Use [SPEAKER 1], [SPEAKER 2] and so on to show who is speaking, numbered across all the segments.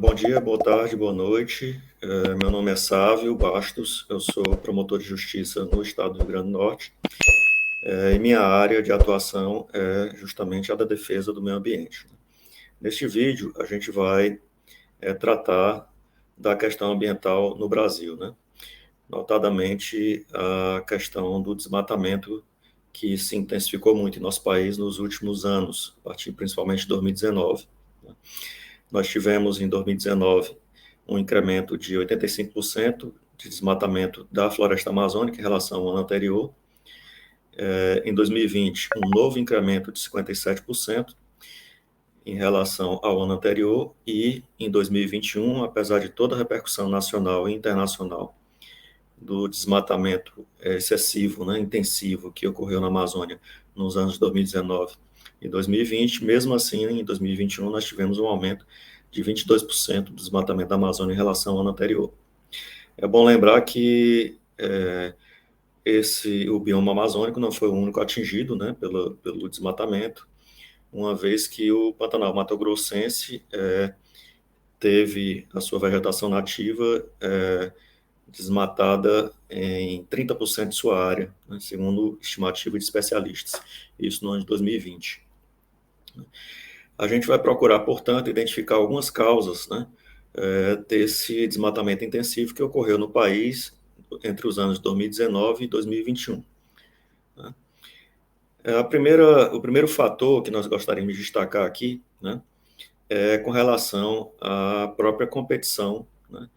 [SPEAKER 1] Bom dia, boa tarde, boa noite. Meu nome é Sávio Bastos, eu sou promotor de justiça no estado do Rio Grande do Norte, e minha área de atuação é justamente a da defesa do meio ambiente. Neste vídeo, a gente vai tratar da questão ambiental no Brasil, né? Notadamente a questão do desmatamento que se intensificou muito em nosso país nos últimos anos, a partir principalmente de 2019. Nós tivemos em 2019 um incremento de 85% de desmatamento da floresta amazônica em relação ao ano anterior. Em 2020, um novo incremento de 57% em relação ao ano anterior, e em 2021, apesar de toda a repercussão nacional e internacional do desmatamento excessivo, né, intensivo, que ocorreu na Amazônia nos anos de 2019 e 2020, mesmo assim, em 2021, nós tivemos um aumento de 22% do desmatamento da Amazônia em relação ao ano anterior. É bom lembrar que o bioma amazônico não foi o único atingido, né, pelo desmatamento, uma vez que o Pantanal Mato Grossense teve a sua vegetação nativa desmatada em 30% de sua área, né, segundo estimativa de especialistas, isso no ano de 2020. A gente vai procurar, portanto, identificar algumas causas, né, desse desmatamento intensivo que ocorreu no país entre os anos de 2019 e 2021. Né. O primeiro fator que nós gostaríamos de destacar aqui, né, é com relação à própria competição, né,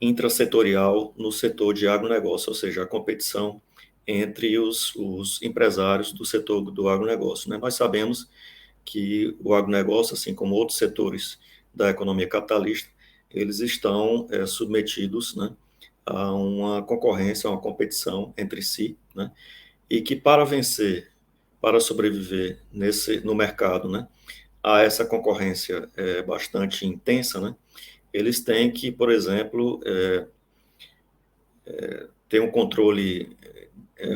[SPEAKER 1] intrasetorial no setor de agronegócio, ou seja, a competição entre os empresários do setor do agronegócio, né. Nós sabemos que o agronegócio, assim como outros setores da economia capitalista, eles estão submetidos, né, a uma concorrência, a uma competição entre si, né, e que para vencer, para sobreviver no mercado, né, a essa concorrência bastante intensa, né, eles têm que, por exemplo, ter um controle,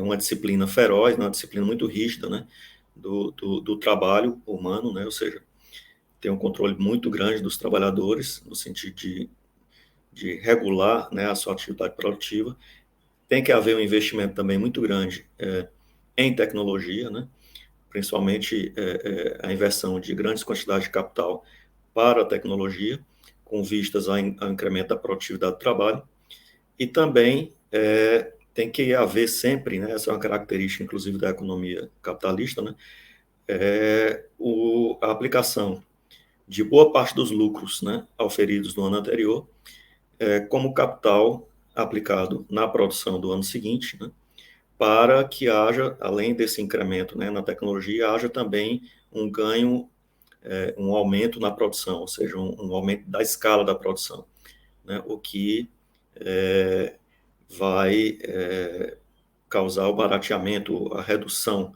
[SPEAKER 1] uma disciplina feroz, né, uma disciplina muito rígida, né, do trabalho humano, né, ou seja, ter um controle muito grande dos trabalhadores, no sentido de regular, né, a sua atividade produtiva. Tem que haver um investimento também muito grande em tecnologia, né, principalmente a inversão de grandes quantidades de capital para a tecnologia, com vistas ao incremento da produtividade do trabalho. E também tem que haver sempre, né, essa é uma característica, inclusive, da economia capitalista, né, a aplicação de boa parte dos lucros, né, auferidos no ano anterior, como capital aplicado na produção do ano seguinte, né, para que haja, além desse incremento, né, na tecnologia, haja também um ganho, um aumento na produção, ou seja, um aumento da escala da produção, né, o que vai causar o barateamento, a redução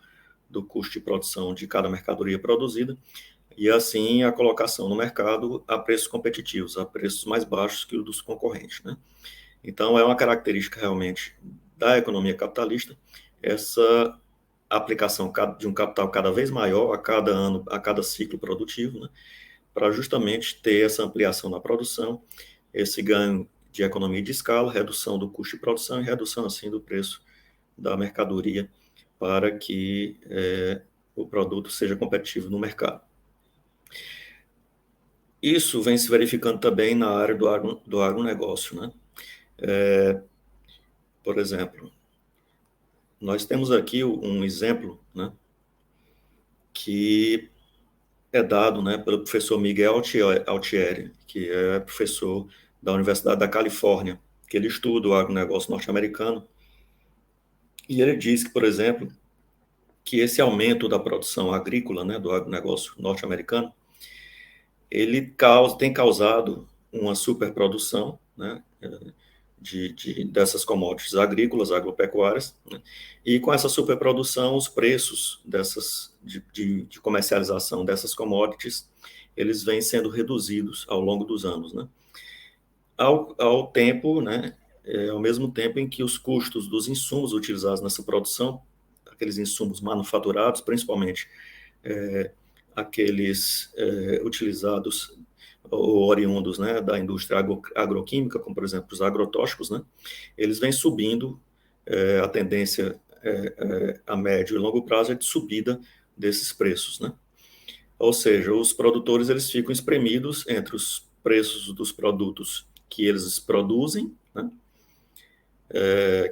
[SPEAKER 1] do custo de produção de cada mercadoria produzida, e assim a colocação no mercado a preços competitivos, a preços mais baixos que os dos concorrentes, né? Então é uma característica realmente da economia capitalista essa aplicação de um capital cada vez maior a cada ano, a cada ciclo produtivo, né? Para justamente ter essa ampliação na produção, esse ganho de economia de escala, redução do custo de produção e redução assim do preço da mercadoria para que o produto seja competitivo no mercado. Isso vem se verificando também na área do agronegócio, né? Por exemplo, nós temos aqui um exemplo, né, que é dado, né, pelo professor Miguel Altieri, que é professor da Universidade da Califórnia, que ele estuda o agronegócio norte-americano, e ele diz que, por exemplo, que esse aumento da produção agrícola, né, do agronegócio norte-americano, tem causado uma superprodução, né, dessas commodities agrícolas, agropecuárias, né, e com essa superprodução, os preços de comercialização dessas commodities, eles vêm sendo reduzidos ao longo dos anos, né, ao tempo, né, ao mesmo tempo em que os custos dos insumos utilizados nessa produção, aqueles insumos manufaturados, principalmente aqueles utilizados ou oriundos, né, da indústria agroquímica, como, por exemplo, os agrotóxicos, né, eles vêm subindo, a tendência a médio e longo prazo é de subida desses preços, né? Ou seja, os produtores eles ficam espremidos entre os preços dos produtos que eles produzem, né,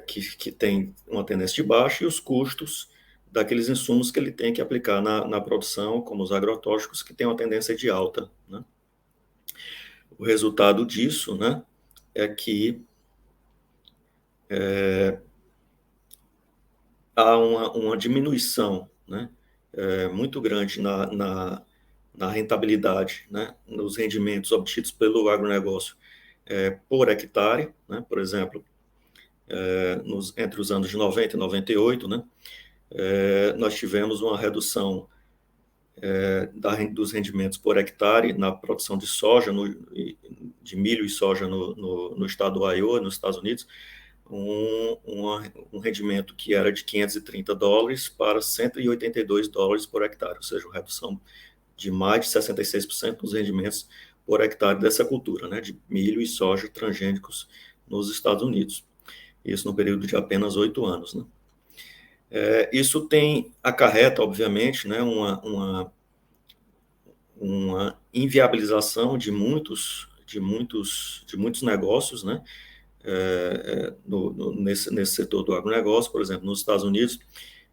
[SPEAKER 1] que tem uma tendência de baixa, e os custos daqueles insumos que ele tem que aplicar na produção, como os agrotóxicos, que tem uma tendência de alta, né? O resultado disso, né, é que há uma diminuição, né, muito grande na rentabilidade, né, nos rendimentos obtidos pelo agronegócio por hectare, né, por exemplo, entre os anos de 90 e 98, né, nós tivemos uma redução dos rendimentos por hectare na produção de soja, de milho e soja no estado do Iowa, nos Estados Unidos, um rendimento que era de $530 para $182 por hectare, ou seja, uma redução de mais de 66% dos rendimentos por hectare dessa cultura, né, de milho e soja transgênicos nos Estados Unidos. Isso no período de apenas 8 anos, né? Isso acarreta, obviamente, né, uma inviabilização de muitos negócios, né, nesse setor do agronegócio. Por exemplo, nos Estados Unidos,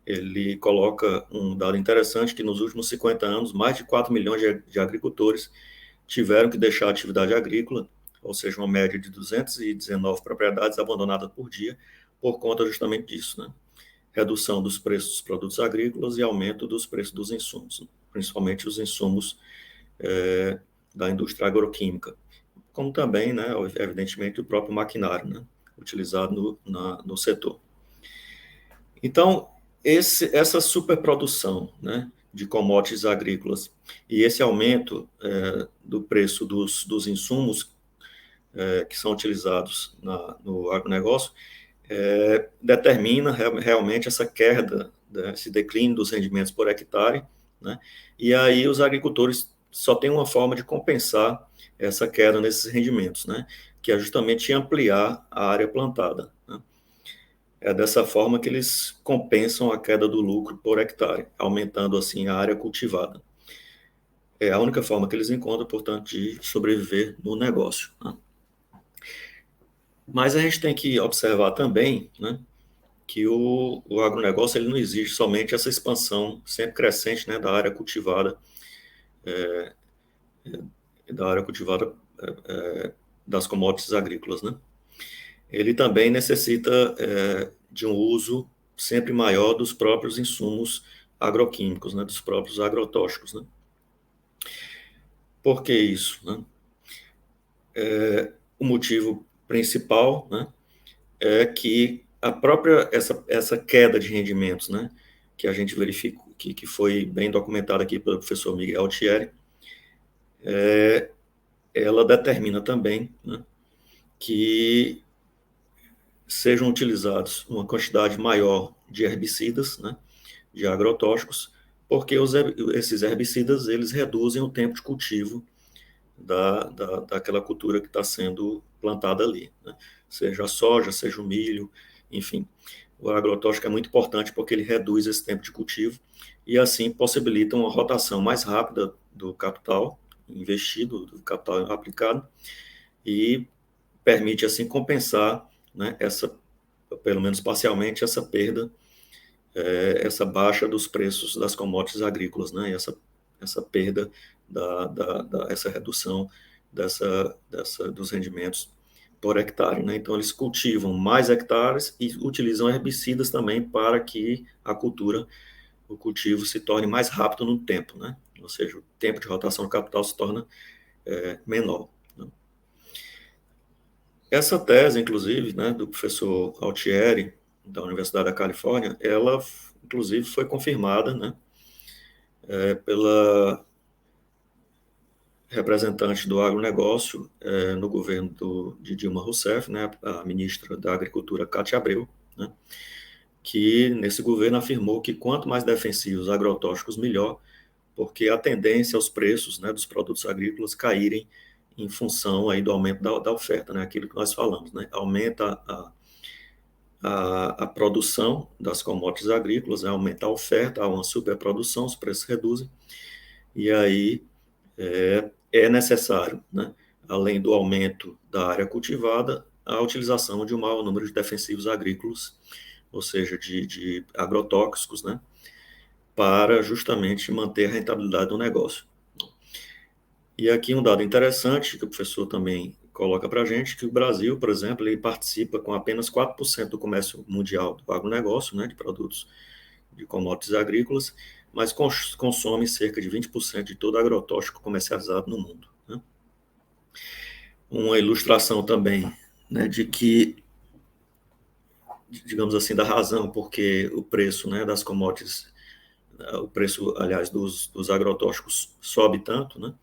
[SPEAKER 1] ele coloca um dado interessante que nos últimos 50 anos, mais de 4 milhões de agricultores tiveram que deixar a atividade agrícola, ou seja, uma média de 219 propriedades abandonadas por dia, por conta justamente disso, né? Redução dos preços dos produtos agrícolas e aumento dos preços dos insumos, principalmente os insumos da indústria agroquímica, como também, né, evidentemente, o próprio maquinário, né, utilizado no setor. Então, essa superprodução, né, de commodities agrícolas e esse aumento do preço dos insumos que são utilizados no agronegócio determina realmente essa queda, né, esse declínio dos rendimentos por hectare, né, e aí os agricultores só têm uma forma de compensar essa queda nesses rendimentos, né, que é justamente ampliar a área plantada, né. É dessa forma que eles compensam a queda do lucro por hectare, aumentando assim a área cultivada. É a única forma que eles encontram, portanto, de sobreviver no negócio, né. Mas a gente tem que observar também, né, que o agronegócio ele não exige somente essa expansão sempre crescente, né, da área cultivada, das commodities agrícolas, né. Ele também necessita de um uso sempre maior dos próprios insumos agroquímicos, né, dos próprios agrotóxicos, né. Por que isso, né? O motivo principal, né, é que a própria essa queda de rendimentos, né, que a gente verificou, que foi bem documentada aqui pelo professor Miguel Altieri, ela determina também, né, que sejam utilizados uma quantidade maior de herbicidas, né, de agrotóxicos, porque esses herbicidas eles reduzem o tempo de cultivo daquela cultura que está sendo plantada ali, né? Seja a soja, seja o milho, enfim. O agrotóxico é muito importante porque ele reduz esse tempo de cultivo e assim possibilita uma rotação mais rápida do capital investido, do capital aplicado, e permite assim compensar, né, pelo menos parcialmente, essa perda, essa baixa dos preços das commodities agrícolas, né, essa perda, essa redução dos rendimentos por hectare, né? Então, eles cultivam mais hectares e utilizam herbicidas também para que o cultivo se torne mais rápido no tempo, né? Ou seja, o tempo de rotação do capital se torna menor, né? Essa tese, inclusive, né, do professor Altieri, da Universidade da Califórnia, ela, inclusive, foi confirmada, né, pela representante do agronegócio no governo de Dilma Rousseff, né, a ministra da Agricultura, Cátia Abreu, né, que nesse governo afirmou que quanto mais defensivos agrotóxicos, melhor, porque a tendência aos preços, né, dos produtos agrícolas caírem em função aí do aumento da oferta, né, aquilo que nós falamos, né, aumenta a produção das commodities agrícolas, né, aumenta a oferta, há uma superprodução, os preços reduzem, e aí é necessário, né, além do aumento da área cultivada, a utilização de um maior número de defensivos agrícolas, ou seja, de agrotóxicos, né, para justamente manter a rentabilidade do negócio. E aqui um dado interessante que o professor também coloca para a gente, que o Brasil, por exemplo, ele participa com apenas 4% do comércio mundial do agronegócio, né, de produtos de commodities agrícolas, mas consome cerca de 20% de todo agrotóxico comercializado no mundo, né? Uma ilustração também, né, de que, digamos assim, da razão porque o preço, né, das commodities, o preço, aliás, dos agrotóxicos sobe tanto, né,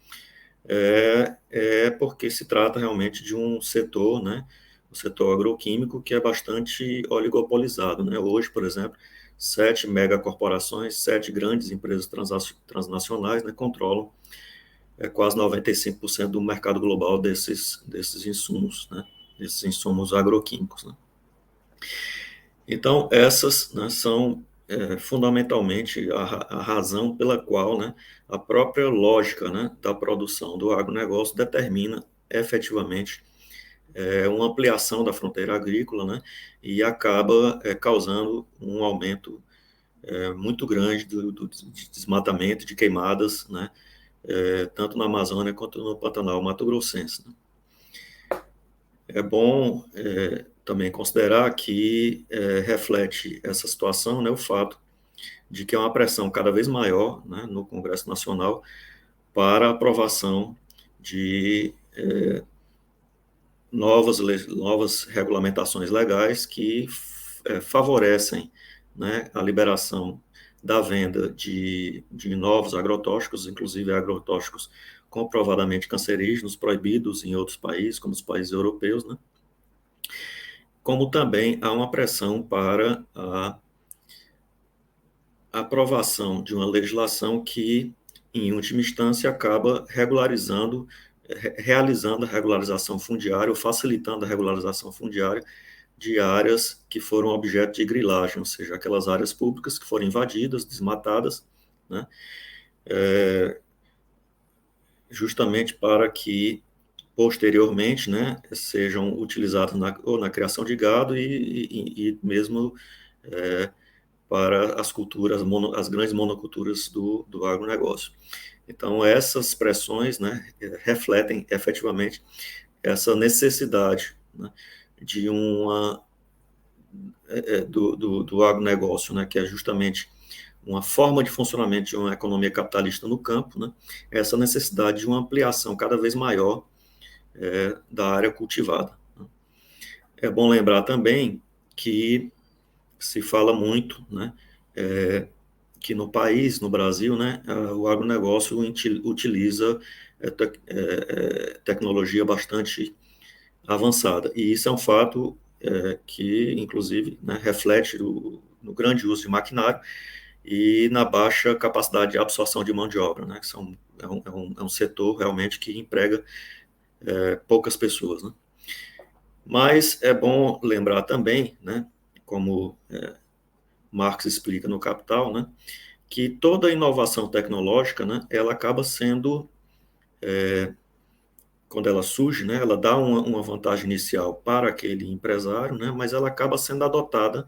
[SPEAKER 1] é porque se trata realmente de um setor, né, o setor agroquímico, que é bastante oligopolizado, né? Hoje, por exemplo, 7 megacorporações, 7 grandes empresas transnacionais, né, controlam quase 95% do mercado global desses insumos, né, desses insumos agroquímicos, né? Então, essas, né, são fundamentalmente a razão pela qual, né, a própria lógica, né, da produção do agronegócio determina efetivamente uma ampliação da fronteira agrícola, né, e acaba causando um aumento muito grande de desmatamento, de queimadas, né, tanto na Amazônia quanto no Pantanal Mato-Grossense, né? É bom também considerar que reflete essa situação, né, o fato de que há uma pressão cada vez maior, né, no Congresso Nacional para a aprovação de novas regulamentações legais que favorecem, né, a liberação da venda de novos agrotóxicos, inclusive agrotóxicos comprovadamente cancerígenos, proibidos em outros países, como os países europeus, né? Como também há uma pressão para a aprovação de uma legislação que, em última instância, acaba regularizando, realizando a regularização fundiária, ou facilitando a regularização fundiária de áreas que foram objeto de grilagem, ou seja, aquelas áreas públicas que foram invadidas, desmatadas, né, justamente para que, posteriormente, né, sejam utilizadas ou na criação de gado e mesmo para as culturas, as grandes monoculturas do agronegócio. Então, essas pressões, né, refletem efetivamente essa necessidade, né, de do agronegócio, né, que é justamente uma forma de funcionamento de uma economia capitalista no campo, né, essa necessidade de uma ampliação cada vez maior da área cultivada, né. É bom lembrar também que se fala muito, né, que no país, no Brasil, né, o agronegócio utiliza tecnologia bastante avançada. E isso é um fato que, inclusive, né, reflete no grande uso de maquinário e na baixa capacidade de absorção de mão de obra, né, que é um setor realmente que emprega poucas pessoas, né. Mas é bom lembrar também, né, como Marx explica no Capital, né, que toda inovação tecnológica, né, ela acaba sendo, quando ela surge, né, ela dá uma vantagem inicial para aquele empresário, né, mas ela acaba sendo adotada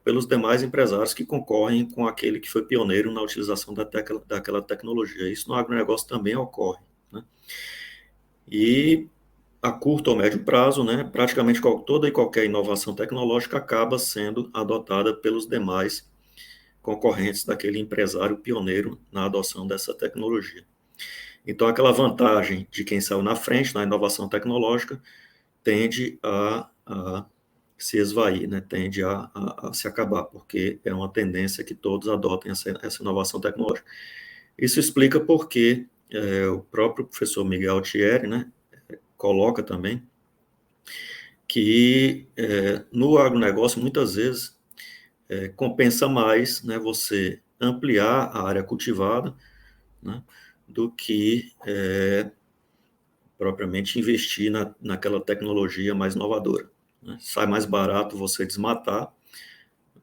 [SPEAKER 1] pelos demais empresários que concorrem com aquele que foi pioneiro na utilização daquela tecnologia. Isso no agronegócio também ocorre, né? E a curto ou médio prazo, né, praticamente toda e qualquer inovação tecnológica acaba sendo adotada pelos demais concorrentes daquele empresário pioneiro na adoção dessa tecnologia. Então, aquela vantagem de quem saiu na frente na inovação tecnológica tende a se esvair, né? Tende a se acabar, porque é uma tendência que todos adotem essa inovação tecnológica. Isso explica porque o próprio professor Miguel Altieri, né, coloca também que no agronegócio, muitas vezes, compensa mais, né, você ampliar a área cultivada, né, do que propriamente investir naquela tecnologia mais inovadora, né? Sai mais barato você desmatar,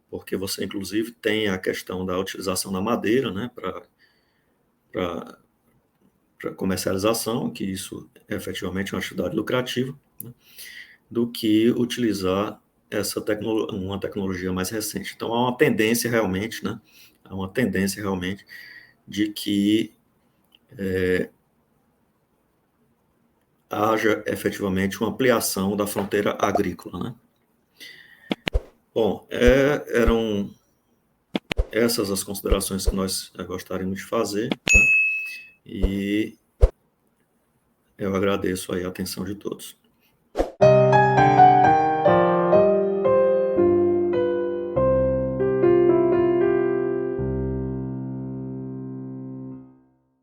[SPEAKER 1] porque você, inclusive, tem a questão da utilização da madeira, né, para comercialização, que isso é efetivamente uma atividade lucrativa, né, do que utilizar uma tecnologia mais recente. Então, há uma tendência realmente, né, há uma tendência realmente de que haja efetivamente uma ampliação da fronteira agrícola, né? Bom, eram essas as considerações que nós gostaríamos de fazer, né? E eu agradeço aí a atenção de todos.